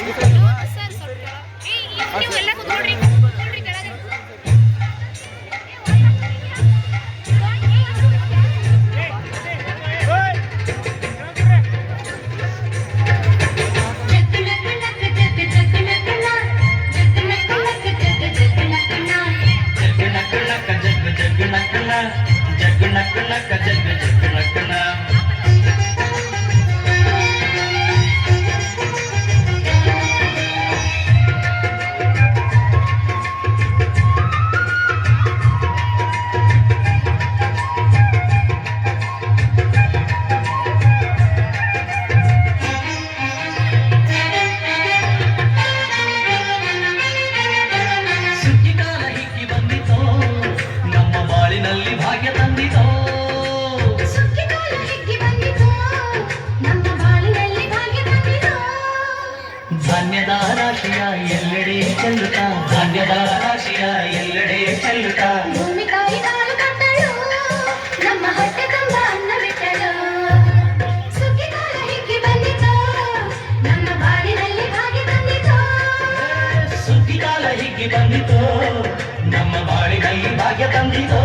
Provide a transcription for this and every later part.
Sir ಸ್ವಲ್ಪ ನೀವೆಲ್ಲ ಕೂತ್ಕೊಳ್ರಿ ಕೆಳಗೆ. ಭಾಗ್ಯ ತಂದಿತೋ ಸುಗ್ಗಿಕಾಲ ಹಿಗ್ಗಿ ಬಂದಿತೋ ನಮ್ಮ ಬಾಳಿನಲ್ಲಿ ಭಾಗ್ಯ ತಂದಿತೋ ಧಾನ್ಯದ ರಾಶಿಯ ಎಲ್ಲೆಡೆ ಚೆಲ್ಲುತ್ತಾ ಧಾನ್ಯದ ರಾಶಿಯ ಎಲ್ಲೆಡೆ ಚೆಲ್ಲುತ್ತಾ ಭೂಮಿ ತಾಯಿ ಕಾಲು ಕಟ್ಟಳು ನಮ್ಮ ಹೊಟ್ಟೆ ತುಂಬ ಅನ್ನ ಬಿಟ್ಟಳು ಸುಗ್ಗಿಕಾಲ ಹಿಗ್ಗಿ ಬಂದಿತೋ ನಮ್ಮ ಬಾಳಿನಲ್ಲಿ ಭಾಗ್ಯ ತಂದಿತೋ ಸುಗ್ಗಿಕಾಲ ಹಿಗ್ಗಿ ಬಂದಿತೋ ನಮ್ಮ ಬಾಳಿನಲ್ಲಿ ಭಾಗ್ಯ ತಂದಿತೋ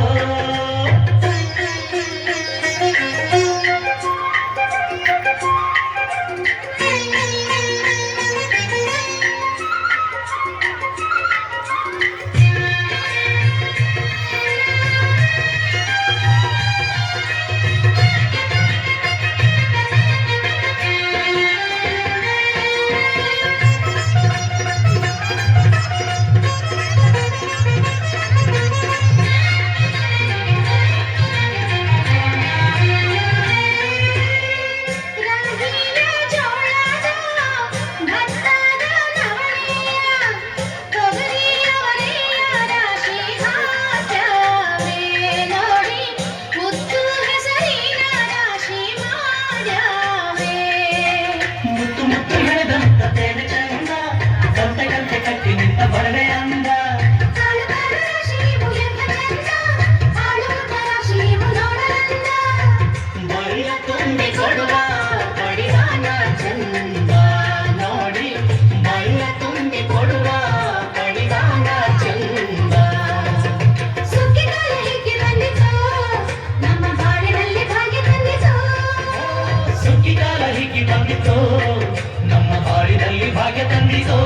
ನಮ್ಮ ಬಾಳಿನಲ್ಲಿ ಭಾಗ್ಯ ತಂದಿತೋ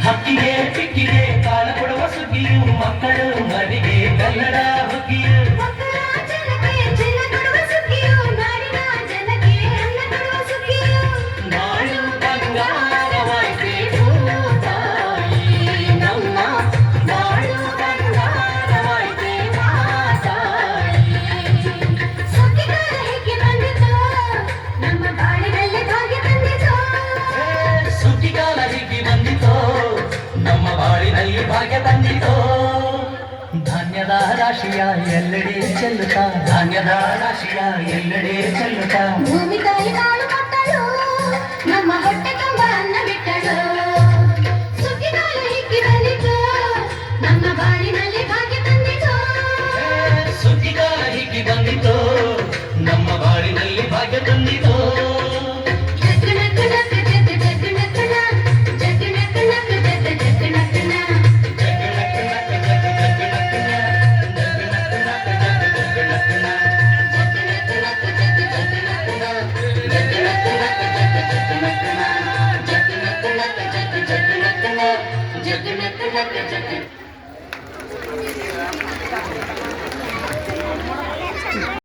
ಹಕ್ಕಿಗೆ ಪಿಕ್ಕಿಗೆ ಕಾಲ ಕೊಡುವ ಸುಗ್ಗಿಯು ಮಕ್ಕಳು ಮನೆಗೆ ಕನ್ನಡ ಹುಗ್ಗಿಯು ನಾಡು ಬಂಗಾರವಾಯ್ತೆ ಭೂತಾಯಿ ನಮ್ಮ ನಾಡು ಬಂಗಾರವಾಯ್ತೆ ಮಾತಾಯಿ ಸುಗ್ಗಿಕಾಲ ಹಿಗ್ಗಿ ಬಂದಿತೋ ನಮ್ಮ ಬಾಳಿನಲ್ಲಿ ಭಾಗ್ಯ ತಂದಿತೋ ಸುಗ್ಗಿಕಾಲ ಹಿಗ್ಗಿ ಬಂದಿತೋ ನಮ್ಮ ಬಾಳಿನಲ್ಲಿ ಭಾಗ್ಯ ತಂದಿತೋ ಧಾನ್ಯದ ರಾಶಿಯ ಎಲ್ಲೆಡೆ ಚೆಲ್ಲುತ್ತಾ ಧಾನ್ಯದ ರಾಶಿಯ ಎಲ್ಲೆಡೆ ಚೆಲ್ಲುತ್ತಾ ಭೂಮಿ ತಾಯಿ ಕಾಲು ಕೊಟ್ಟಳು ನಮ್ಮ ಹೊಟ್ಟೆ ತುಂಬ ಅನ್ನ ಬಿಟ್ಟಳು ಸುಗ್ಗಿಕಾಲ ಹಿಗ್ಗಿ ಬಂದಿತು ನಮ್ಮ ಬಾಳಿನಲ್ಲಿ ಭಾಗ್ಯ ತಂದಿತು ಸುಗ್ಗಿಕಾಲ ಹಿಗ್ಗಿ ಬಂದಿತು ನಮ್ಮ ಬಾಳಿನಲ್ಲಿ ಭಾಗ್ಯ ತಂದಿತು जग